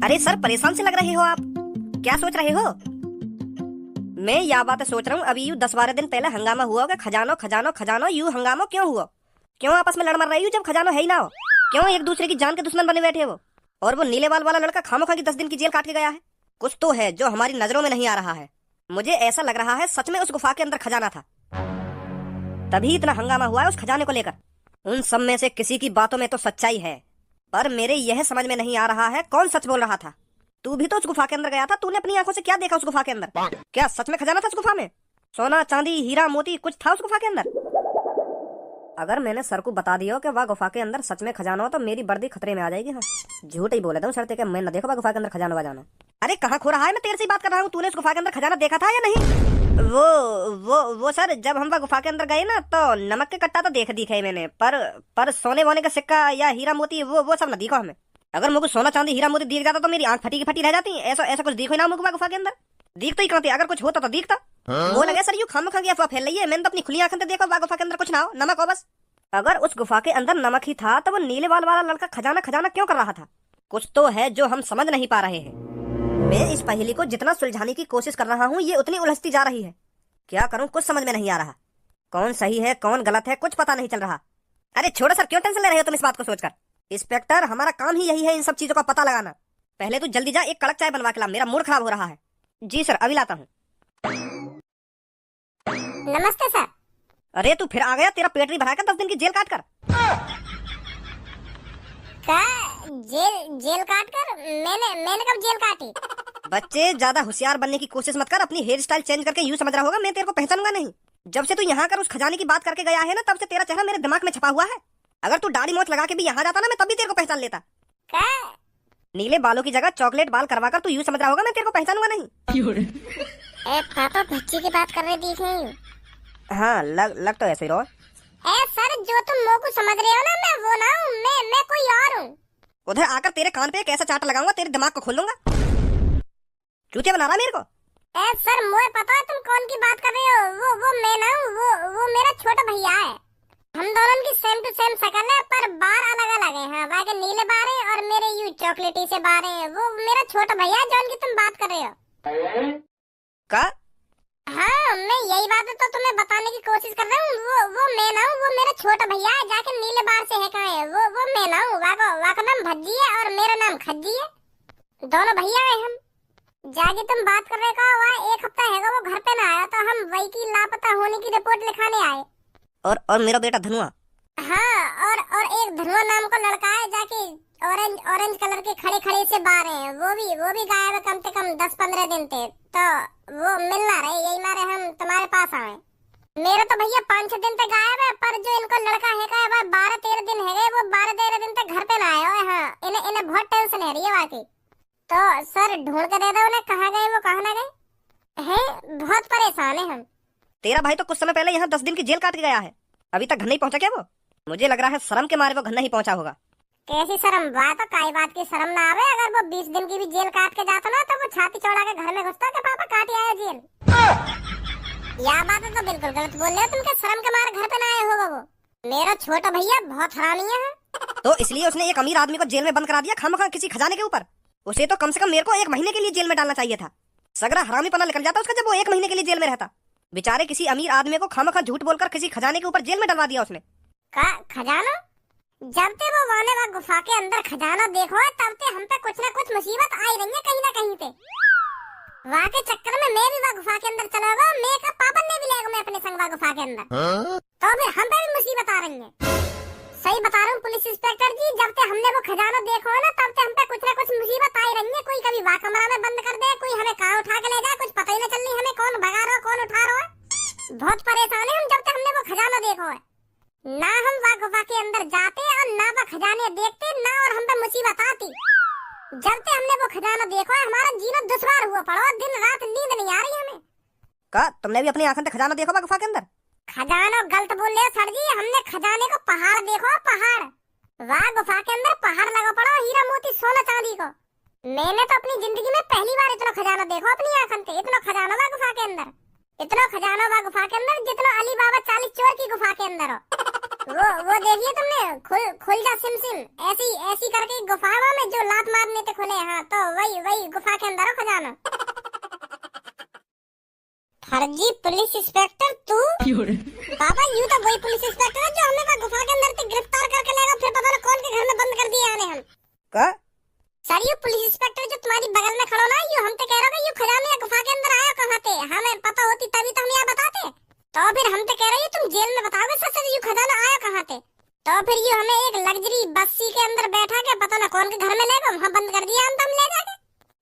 अरे सर, परेशान से लग रहे हो आप। क्या सोच रहे हो? मैं यह बात सोच रहा हूँ, अभी यूँ 10-12 दिन पहले हंगामा हुआ होगा, खजानो खजानो खजानो। यूँ हंगामा क्यों हुआ? क्यों आपस में लड़ मर रही हो जब खजानो है ही ना हो? क्यों एक दूसरे की जान के दुश्मन बने बैठे हो? और वो नीले बाल वाला लड़का खामोखा की 10 दिन की जेल काट के गया है। कुछ तो है जो हमारी नजरों में नहीं आ रहा है। मुझे ऐसा लग रहा है सच में उस गुफा के अंदर खजाना था, तभी इतना हंगामा हुआ है उस खजाने को लेकर। उन सब में से किसी की बातों में तो सच्चाई है, पर मेरे यह समझ में नहीं आ रहा है कौन सच बोल रहा था। तू भी तो उस गुफा के अंदर गया था, तूने अपनी आंखों से क्या देखा उस गुफा के अंदर? क्या सच में खजाना था उस गुफा में? सोना चांदी हीरा मोती कुछ था उस गुफा के अंदर? अगर मैंने सर को बता दिया कि वह गुफा के अंदर सच में खजाना हो तो मेरी वर्दी खतरे में आ जाएगी। हाँ, झूठ ही बोले था सर ते, मैं न देखो वह गुफा के अंदर खजाना वजाना। अरे कहाँ खो रहा है, मैं तेरे से बात कर रहा हूँ। तूने उस गुफा के अंदर खजाना देखा था या नहीं? वो सर, जब हम वह गुफा के अंदर गए ना तो नमक के कट्टा तो दिखे मैंने, पर सोने वोने का सिक्का या हीरा मोती वो सब न दिखो हमें। अगर मुझे सोना चांदी हीरा मोती दिख जाता तो मेरी आंख फटी की फटी रह जाती। ऐसा ऐसा कुछ दिखो ना मुझे गुफा के अंदर। दिख तो ही कहते, अगर कुछ होता तो दिखता। वो लगे सर यू खामखा की अफवाह फैल रही है। मैंने तो अपनी खुली आंखों से देखा गुफा के अंदर कुछ ना हो, नमक हो बस। अगर उस गुफा के अंदर नमक ही था तो वो नीले बाल वाला लड़का खजाना खजाना क्यों कर रहा था? कुछ तो है जो हम समझ नहीं पा रहे हैं। मैं इस पहेली को जितना सुलझाने की कोशिश कर रहा हूँ ये उतनी उलझती जा रही है। क्या करूँ, कुछ समझ में नहीं आ रहा। कौन सही है कौन गलत है कुछ पता नहीं चल रहा। अरे छोड़ो सर, क्यों टेंशन ले रहे हो तुम इस बात को सोचकर? इंस्पेक्टर, हमारा काम ही यही है इन सब चीजों का पता लगाना। पहले तू जल्दी जा, एक कड़क चाय बनवा के ला, मेरा मूड खराब हो रहा है। जी सर, अभी लाता हूँ। नमस्ते सर। अरे तू फिर आ गया, तेरा पेट नहीं भरा कर 10 दिन की जेल काट कर? का जेल काट कर? मैंने कब जेल काटी? बच्चे, ज्यादा होशियार बनने की कोशिश मत कर। अपनी हेयर स्टाइल चेंज करके यूं समझ रहा होगा मैं तेरे को पहचानूंगा नहीं। जब से तू यहाँ कर उस खजाने की बात करके गया है ना, तब से तेरा चेहरा मेरे दिमाग में छपा हुआ है। अगर तू दाढ़ी मोछ लगा के भी यहाँ जाता ना, मैं तब भी तेरे को पहचान लेता। का? नीले बालों की जगह चॉकलेट बाल करवा कर तू यूं समझ रहा होगा मैं तेरे को पहचानूंगा नहीं। ए पापा, बच्ची की बात कर रहे दिख रही हूँ। हाँ, लग तो ऐसे ही रहो। ए सर, जो तुम मुंह को समझ रहे हो ना, मैं वो ना हूँ, मैं कोई और हूँ। उधर आकर तेरे कान पे एक ऐसा चाट लगाऊंगा तेरे दिमाग को खोल लूंगा। चूतिया बना रहा मेरे को? ए सर, मुझे पता है तुम कौन की बात कर रहे हो। वो मैं ना हूँ, वो मेरा छोटा भैया है। हम दोनों की सेम टू सेम शक्ल है, पर बाल अलग अलग है। हाँ, वहाँ के नीले बाल है और मेरे यू चॉकलेटी से बाल है। वो मेरा छोटा भैया है जौन की तुम बात कर रहे हो। का? हाँ, मैं यही बात तो तुम्हें बताने की कोशिश कर रहा हूँ। वो मैं ना हूँ, वो मेरा छोटा भैया है, जाके नीले बाल से है कहाँ है। वो मैं ना हूँ, वाको नाम भज्जी है और मेरा नाम खज्जी है। दोनों भैया है हम। जाके तुम बात कर रहे का हुआ 1 हफ्ता हैगा वो घर पे ना आया, तो हम वही की लापता होने की रिपोर्ट लिखाने आए। और मेरा बेटा धनुआ? हाँ, और एक धनुआ नाम का लड़का है, जाके ऑरेंज कलर के खड़े खड़े से बार हैं। वो भी गायब है कम से कम 10-15 दिन थे, तो वो मिलना रहे, यही मारे हम तुम्हारे पास आए। मेरा तो भैया 5-6 दिन तक गायब है, पर जो इनको लड़का है का 12-13 दिन है, वो 12-13 दिन तक घर पे ना आया है। हाँ, इन्हें बहुत टेंशन है रही है वाकई। तो सर ढूंढ कर दे दो उन्हें, कहाँ गए वो, कहाँ ना गए हैं। बहुत परेशान है हम। तेरा भाई तो कुछ समय पहले यहाँ 10 दिन की जेल काट के गया है, अभी तक घर नहीं पहुंचा क्या वो? मुझे लग रहा है शर्म के मारे वो घर नहीं पहुंचा होगा। कैसी शर्म? बात तो काई बात की शर्म ना आवे। अगर वो 20 दिन की भी जेल काट के जाता ना, तो वो छाती चौड़ा के घर में घुसता कि पापा काट आया जेल। यह बात तो बिल्कुल गलत बोल रहे हो तुम, के शर्म के मारे घर पे ना आए होगा वो। मेरा छोटा भैया बहुत हरामी है। तो इसलिए उसने एक अमीर आदमी को जेल में बंद करा दिया खामखा किसी खजाने के ऊपर। उसे तो कम से कम मेरे को 1 महीने के लिए जेल में डालना चाहिए था। सगरा हरामी पना निकल जाता उसका जब वो 1 महीने के लिए जेल में रहता। बेचारे किसी अमीर आदमी को खामखा झूठ बोलकर किसी खजाने के ऊपर जेल में डलवा दिया उसने। का खजाना? जब ते वो वाने वा गुफा के अंदर खजाना देखो है, तब ते हम पे कुछ ना कुछ मुसीबत आई रही है कहीं ना कहीं पे। वहाँ के चक्कर में मैं भी वहाँ गुफा के अंदर चला गया, मैं का पापन ने भी ले गया मैं अपने संग वहाँ गुफा के अंदर। तो फिर हम पे भी मुसीबत आ रही है। सही बता रहा हूँ पुलिस इंस्पेक्टर जी, जब ते हमने वो खजाना देखो है ना, तब ते हम पे कुछ ना कुछ मुसीबत आई रही है। कोई कभी वहाँ कमरा में बंद कर दे, कोई हमें कहाँ उठा के ले जाए, कुछ पता ही न चल रही हमें कौन भगा रहा कौन उठा रहा है। बहुत परेशान है हम जब तक हमने वो खजाना देखो है। ना हम वहाँ गुफा के अंदर जाते और ना वहाँ खजाने देखते, ना और हम पे मुसीबत आती। जब से हमने वो खजाना देखा है, हमारा जीना दुश्वार हुआ पड़ा, दिन रात नींद नहीं आ रही हमें। का तुमने भी अपनी आंखों से खजाना देखा गुफा के अंदर? खजाना गलत बोल रहे हो सर जी, हमने खजाने को पहाड़ देखो, पहाड़। वहाँ गुफा के अंदर पहाड़ लगा पड़ा हीरा मोती सोना चांदी को। मैंने तो अपनी जिंदगी में पहली बार इतना खजाना देखो अपनी आंखों से। इतना खजाना वहाँ गुफा के अंदर, इतना खजाना वहाँ गुफा के अंदर जितना अली बाबा 40 चोर की गुफा के अंदर हो। वो देखिए तुमने, खुल जा सिम सिम, ऐसी ऐसी करके एक गुफा है में जो लात मारने से खुले। हाँ तो वही वही गुफा के अंदर हो खजाना। फर्जी पुलिस इंस्पेक्टर तू? पापा यूं तो वही पुलिस इंस्पेक्टर है जो हमें गुफा के अंदर से गिरफ्तार करके लेगा, फिर पता ना कौन के घर में बंद कर दिए आने हम। का सर ये पुलिस इंस्पेक्टर जो तुम्हारी बगल में खड़ा ना, यू हम तो कह रहे हो यू खजाने गुफा के अंदर आया कहाँ थे? हमें पता होती तभी तो हम यहाँ बताते। तो फिर हम तो कह रहे हैं तुम जेल में बताओगे सच सच यू खजाना आया कहाँ थे? तो फिर यू हमें एक लग्जरी बस्सी के अंदर बैठा के पता ना कौन के घर में ले गए, वहाँ बंद कर दिया हम, तो हम ले जाके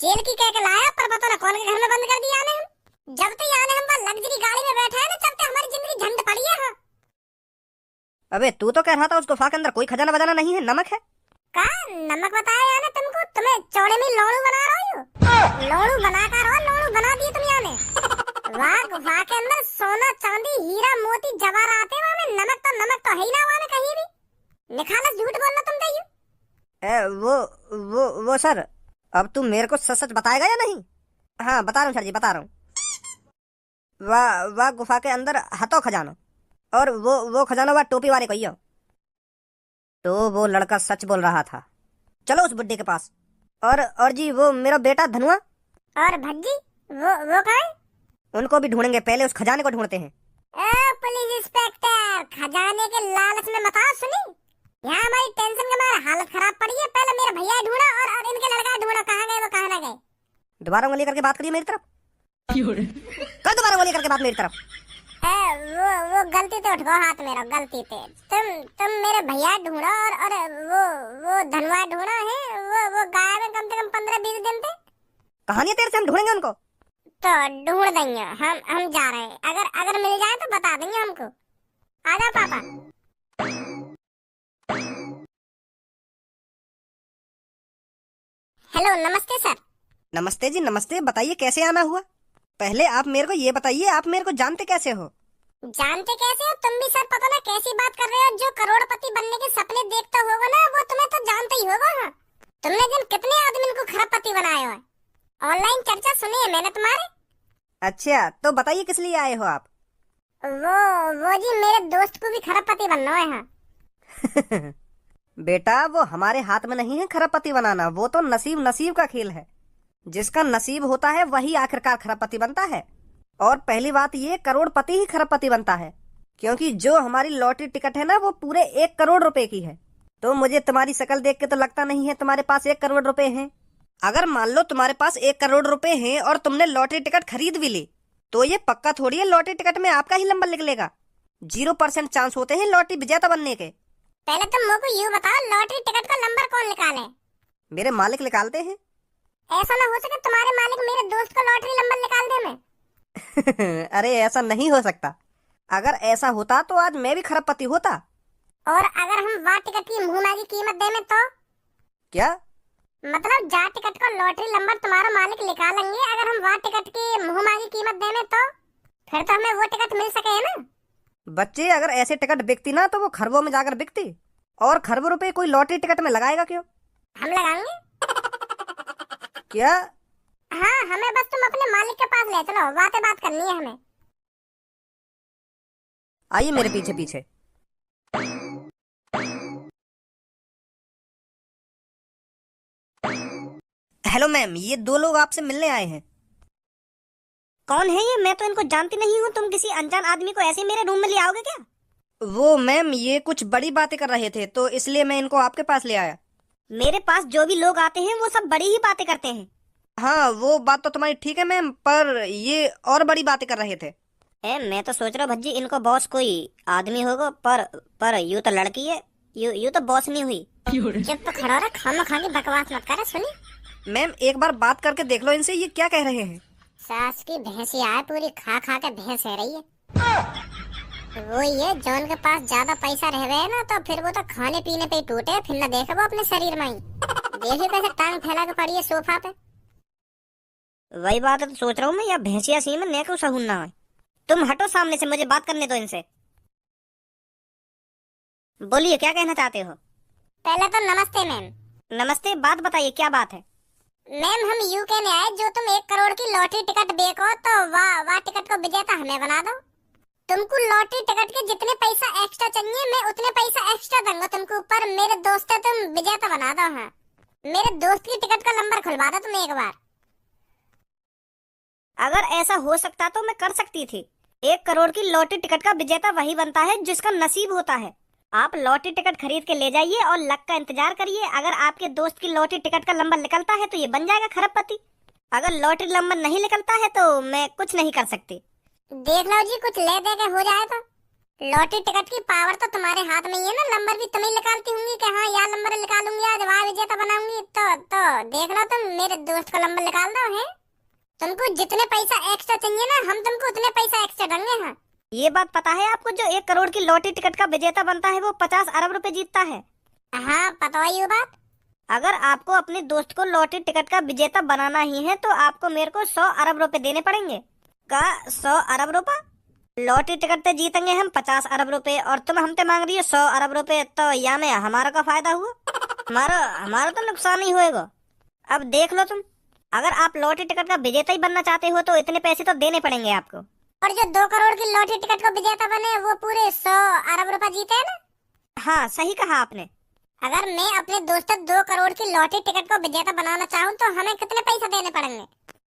जेल की कह के लाया, पर पता ना कौन के घर में बंद कर दिया आने हम। जब तक आने हम वहाँ लग्जरी गाड़ी में बैठा है ना, जब तक हमारी जिंदगी झंड पड़ी है। हाँ अबे तू तो कह रहा था उस गुफा के अंदर कोई खजाना बजाना नहीं है, नमक है। का नमक बताया याने तुमको? तुम्हें चौड़े में लोड़ू बना रहा हो, लोड़ू बनाकर हो, लोड़ू बना दिए तुम याने। वाह गुफा के अंदर सोना चांदी हीरा मोती जवाहरात है, वहाँ में नमक तो है ही ना वहाँ में कहीं भी। निखालस झूठ बोलना तुम तो यूं। वो सर, अब तुम मेरे को सच सच बताएगा या नहीं? हाँ बता रहा हूँ सर जी, बता रहा हूँ। वाह गुफा के अंदर हतो खजाना, और वो खजाना वाह टोपी वाले को ही हो। तो वो लड़का सच बोल रहा था, चलो उस बुड्ढे के पास। और जी वो मेरा बेटा धनुआ और भज्जी वो कहाँ है? उनको भी ढूंढेंगे, पहले उस खजाने को ढूंढते हैं। पुलिस इंस्पेक्टर खजाने के लालच में मत आओ, सुनी यहाँ हमारी टेंशन के मारे हालत खराब पड़ी है। पहले मेरा भैया ढूंढो और इनके लड़का ढूंढो, कहाँ गए वो कहाँ ना गए। दोबारा उंगली करके बात करिए मेरी तरफ, कल दोबारा उंगली करके बात मेरी तरफ। वो गलती तो उठो हाथ मेरा, गलती थे तुम मेरे भैया ढूंढो और वो धनवा ढूंढो है, वो गायब है कम से कम 15-20 दिन थे। कहानी तेरे से हम ढूंढेंगे उनको, तो ढूंढ देंगे हम जा रहे हैं, अगर मिल जाए तो बता देंगे हमको। आ जाओ पापा। हेलो नमस्ते सर। नमस्ते जी नमस्ते, बताइए कैसे आना हुआ? पहले आप मेरे को ये बताइए, आप मेरे को जानते कैसे हो? जानते कैसे हो? तुम भी सर पता ना कैसी बात कर रहे हो। जो करोड़पति बनने के सपने देखता होगा ना, वो तुम्हें तो जानता ही होगा। हाँ तुमने दिन कितने आदमी को खरबपति बनाया है, ऑनलाइन चर्चा सुनी है मैंने तुम्हारे। अच्छा तो बताइए किस लिए आए हो आप? वो जी मेरे दोस्त को भी खरबपति बनना है। हाँ बेटा वो हमारे हाथ में नहीं है खरबपति बनाना, वो तो नसीब का खेल है। जिसका नसीब होता है वही आखिरकार खरबपति बनता है। और पहली बात ये, करोड़पति ही खरबपति बनता है, क्योंकि जो हमारी लॉटरी टिकट है ना वो पूरे 1 करोड़ रुपए की है। तो मुझे तुम्हारी शक्ल देख के तो लगता नहीं है तुम्हारे पास 1 करोड़ रुपए हैं। अगर मान लो तुम्हारे पास 1 करोड़ रुपए हैं और तुमने लॉटरी टिकट खरीद भी ली, तो ये पक्का थोड़ी है लॉटरी टिकट में आपका ही नंबर निकलेगा। 0% चांस होते हैं लॉटरी विजेता बनने के। पहले तुम मुझको यूँ बताओ, लॉटरी टिकट का नंबर कौन निकाले? मेरे मालिक निकालते हैं। ऐसा ना हो सके तुम्हारे मालिक मेरे दोस्त को लॉटरी नंबर निकाल दे मैं। अरे ऐसा नहीं हो सकता, अगर ऐसा होता तो आज मैं भी खरबपति होता। और अगर हम वाह टिकट की मुंह मांगी कीमत दे में तो? क्या मतलब जा टिकट को लॉटरी नंबर तुम्हारा मालिक निकालेंगे, अगर हम वाह टिकट की मुंह मांगी कीमत दे में तो फिर तो हमें वो टिकट मिल सके है ना। बच्चे, अगर ऐसे टिकट बिकती ना तो वो खरबों में जाकर बिकती, और खरबों रुपए कोई लॉटरी टिकट में लगाएगा क्यों? हम लगाएंगे। क्या? हाँ हमें बस तुम अपने मालिक के पास ले चलो, बात करनी है हमें। आइए मेरे पीछे पीछे। हेलो मैम, ये 2 लोग आपसे मिलने आए हैं। कौन है ये? मैं तो इनको जानती नहीं हूँ। तुम किसी अनजान आदमी को ऐसे मेरे रूम में ले आओगे क्या? वो मैम ये कुछ बड़ी बातें कर रहे थे, तो इसलिए मैं इनको आपके पास ले आया। मेरे पास जो भी लोग आते हैं वो सब बड़ी ही बातें करते हैं। हाँ वो बात तो तुम्हारी ठीक है मैम, पर ये और बड़ी बातें कर रहे थे। मैं तो सोच रहा हूँ भज्जी इनको बॉस कोई आदमी होगा, पर यूँ तो लड़की है, यूँ तो बॉस नहीं हुई। जब तो खड़ा रहा, खाना खा के बकवास मत कर। सुनी मैम एक बार बात करके देख लो इनसे, ये क्या कह रहे हैं। सास की भैंसी आए, पूरी खा खा के भैंस है रही है। वो ये जॉन के पास ज्यादा पैसा रह गए ना, तो फिर वो तो खाने पीने पे ही टूटे, फिर ना देखे वो अपने शरीर में ही। देखिए कैसे टांग फैला के पड़ी है सोफा पे। वही बात है तो सोच रहा हूँ मैं, या भैंसिया सी में नेको सहून ना है। तुम हटो सामने से, मुझे बात करने दो इनसे। बोलिए क्या कहना चाहते हो? पहले तो नमस्ते मैम। नमस्ते, बात बताइए क्या बात है? मैम हम यूँ कहने आए, जो तुम 1 करोड़ की लॉटरी टिकट बेचो तो वाह टिकट को विजेता हमें बना दो। तुमको लॉटरी टिकट के जितने पैसा एक्स्ट्रा चाहिए मैं उतने पैसा एक्स्ट्रा दूंगा तुमको, ऊपर मेरे दोस्त है तुम विजेता बना दो। हाँ, मेरे दोस्त की टिकट का नंबर खुलवा दो तुम एक बार। अगर ऐसा हो सकता तो मैं कर सकती थी। 1 करोड़ की लॉटरी टिकट का विजेता वही बनता है जिसका नसीब होता है। आप लॉटरी टिकट खरीद के ले जाइए और लक का इंतजार करिए। अगर आपके दोस्त की लॉटरी टिकट का नंबर निकलता है तो ये बन जाएगा खरबपति। अगर लॉटरी नंबर नहीं निकलता है तो मैं कुछ नहीं कर सकती। देख लो जी, कुछ ले दे के हो जाए तो। लॉटरी टिकट की पावर तो तुम्हारे हाथ में ही है ना, नंबर भी तुम ही निकालती होंगी कि हाँ यार नंबर निकालूंगी आज, वाह विजेता बनाऊंगी। तो देख लो तुम मेरे दोस्त का नंबर निकाल दो। है तुमको जितने पैसा एक्स्ट्रा चाहिए ना हम तुमको उतने पैसा एक्स्ट्रा देंगे। हाँ, ये बात पता है आपको, जो 1 करोड़ की लॉटरी टिकट का विजेता बनता है वो 50 अरब रुपए जीतता है। हाँ पता है ये बात। अगर आपको अपने दोस्त को लॉटरी टिकट का विजेता बनाना ही है तो आपको मेरे को 100 अरब रुपए देने पड़ेंगे। का 100 अरब रुपए? लॉटरी टिकट पे जीतेंगे हम 50 अरब रुपए और तुम हमसे मांग रही हो 100 अरब रुपए, तो या में हमारा का फायदा हुआ? हमारा हमारा तो नुकसान ही होएगा। अब देख लो तुम, अगर आप लॉटरी टिकट का विजेता ही बनना चाहते हो तो इतने पैसे तो देने पड़ेंगे आपको। और जो 2 करोड़ की लॉटरी टिकट को विजेता बने वो पूरे 100 अरब रुपए जीते है ना। हाँ सही कहा आपने। अगर मैं अपने दोस्त 2 करोड़ की लॉटरी टिकट को विजेता बनाना चाहूँ तो हमें कितने पैसे देने पड़ेंगे?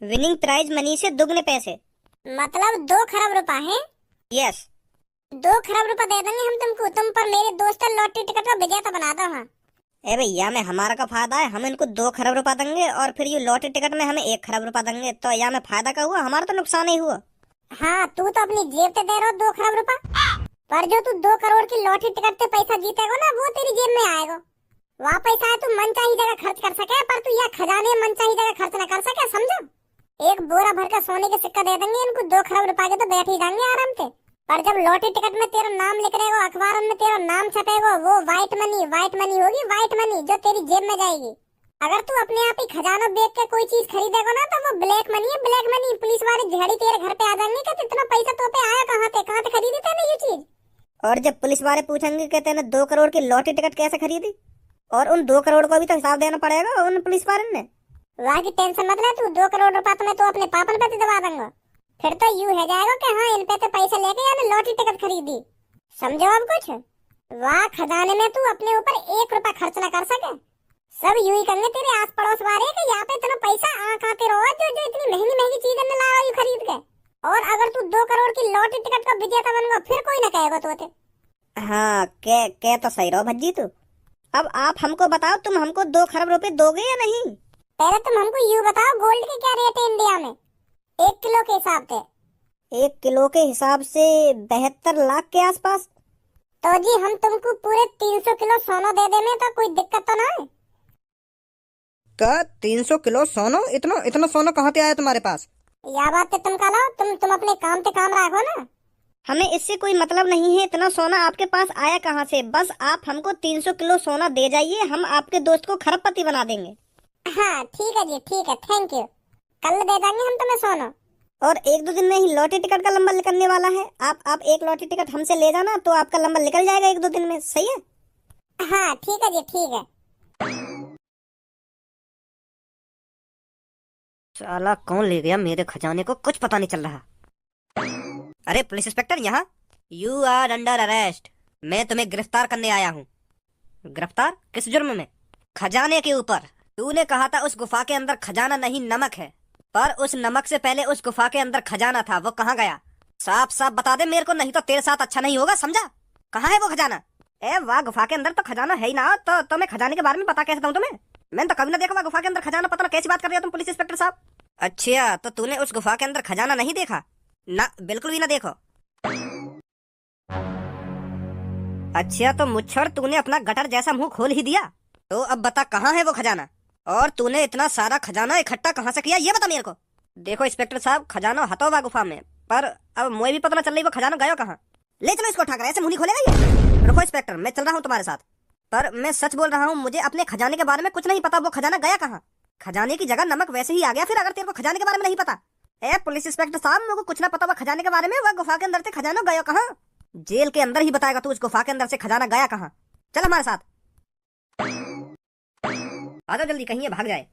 विनिंग प्राइज मनी से दुगने पैसे, मतलब 2 खरब रुपए है। यस 2 खरब रुपए दे देंगे हम तुमको, तुम पर मेरे दोस्त लॉटरी टिकट को विजेता बना दो। हाँ, ए भैया में हमारा का फायदा है, हम इनको 2 खरब रुपया देंगे और फिर ये लॉटरी टिकट में हमें 1 खरब रुपया देंगे, तो या में फायदा का हुआ, हमारा तो नुकसान ही हुआ। हाँ तू तो अपनी जेब से दे रहा 2 खरब रुपए, पर जो तू 2 करोड़ की लॉटरी टिकट से पैसा जीतेगा ना वो तेरी जेब में आएगा। वहाँ पैसा है तू मनचाही जगह खर्च कर सके, पर तू यह खजाने मनचाही जगह खर्च न कर सके, समझो। एक बोरा भर का सोने के सिक्का दे देंगे इनको, 2 खरब रुपए के तो बैठ ही जाएंगे आराम से। पर जब लॉटरी टिकट में तेरा नाम लिख रहेगा, अखबार में तेरा नाम छपेगा, वो व्हाइट मनी होगी, व्हाइट मनी जो तेरी जेब में जाएगी। अगर तू अपने आप ही खजाना बेच के कोई चीज खरीदेगा ना तो वो ब्लैक मनी है, ब्लैक मनी। पुलिस वाले झड़ी तेरे घर पे आ जाएंगे कि इतना पैसा तो पे आया कहाँ से खरीदी तूने ये चीज। और जब पुलिस वाले पूछेंगे कि तूने 2 करोड़ की लॉटरी टिकट कैसे खरीदी, और उन 2 करोड़ को भी तो हिसाब देना पड़ेगा उन पुलिस वाले ने। वहाँ की टेंशन मत ले तू, 2 करोड़ रुपया तो मैं तो अपने पापन पे दबा दूंगा। फिर तो यूं है जाएगा कि हाँ इन पे तो पैसे लेके यानी लॉटरी टिकट खरीदी, समझो अब कुछ। वहाँ खजाने में तू अपने ऊपर 1 रुपया खर्च न कर सके, सब यूं ही करेंगे तेरे आस पड़ोस वाले कि यहाँ पे इतना पैसा आते रहो जो जो इतनी महंगी चीजें न लाओ यू खरीद के। और अगर तू 2 करोड़ की लॉटरी टिकट का विजेता बनेगा फिर कोई न कहेगा तो। हाँ के तो सही रहो भज्जी तू। अब आप हमको बताओ, तुम हमको 2 खरब रुपए दोगे या नहीं? पहले तुम हमको यूं बताओ गोल्ड के क्या रेट है इंडिया में 1 किलो के हिसाब से? 1 किलो के हिसाब से 72 लाख के आसपास। तो जी हम तुमको पूरे 300 किलो सोना दे देंगे तो कोई दिक्कत तो ना है? का 300 किलो सोना? इतना सोना कहाँ से आया तुम्हारे पास? या बात तो तुम कहो, तुम अपने काम पे काम रखो ना। हमें इससे कोई मतलब नहीं है इतना सोना आपके पास आया कहाँ से, बस आप हमको 300 किलो सोना दे जाइए, हम आपके दोस्त को खरबपति बना देंगे। हाँ ठीक है जी, ठीक है, थैंक यू। कल दे देंगे हम तुम्हें सोना। और 1-2 दिन में ही लॉटरी टिकट का नंबर निकलने वाला है। आप 1 लॉटरी टिकट हमसे ले जाना तो आपका नंबर निकल जाएगा 1-2 दिन में, सही है? हाँ ठीक है जी, ठीक है। साला कौन ले गया मेरे खजाने को, कुछ पता नहीं चल रहा। अरे पुलिस इंस्पेक्टर यहाँ। You are under arrest. मैं तुम्हें गिरफ्तार करने आया हूँ। गिरफ्तार? किस जुर्म में? खजाने के ऊपर। तूने कहा था उस गुफा के अंदर खजाना नहीं नमक है, पर उस नमक से पहले उस गुफा के अंदर खजाना था, वो कहाँ गया? साफ साफ बता दे मेरे को, नहीं तो तेरे साथ अच्छा नहीं होगा, समझा? कहाँ है वो खजाना? ए वाह, गुफा के अंदर तो खजाना है ही ना, तो मैं खजाने के बारे में पता कैसे दूं तुम्हें? मैंने तो कभी ना देखा गुफा के अंदर खजाना, पता ना कैसी बात कर रहे हो तुम पुलिस इंस्पेक्टर साहब। अच्छा, तो तूने उस गुफा के अंदर खजाना नहीं देखा? ना, बिल्कुल भी ना देखो। अच्छा तो मुच्छर, तूने अपना गटर जैसा मुंह खोल ही दिया, तो अब बता कहाँ है वो खजाना, और तूने इतना सारा खजाना इकट्ठा कहाँ से किया, ये बता मेरे को। देखो इंस्पेक्टर साहब, खजाना हतोवा गुफा में, पर अब मुझे भी पता ना चल रही वो खजाना गया कहाँ। ले चलो इसको उठाकर, ऐसे मुंह नहीं खोलेगा ये। रुको इंस्पेक्टर, मैं चल रहा हूँ तुम्हारे साथ, पर मैं सच बोल रहा हूँ, मुझे अपने खजाने के बारे में कुछ नहीं पता, वो खजाना गया कहाँ। खजाने की जगह नमक वैसे ही आ गया फिर, अगर तेरे को खजाने के बारे में नहीं पता। ए पुलिस इंस्पेक्टर साहब, मेरे को कुछ ना पता हुआ खजाने के बारे में, वह गुफा के अंदर से खजाना गया कहाँ? जेल के अंदर ही बताएगा तू उस गुफा के अंदर से खजाना गया कहाँ। चल हमारे साथ, आ जाओ जल्दी, कहीं ये भाग जाए।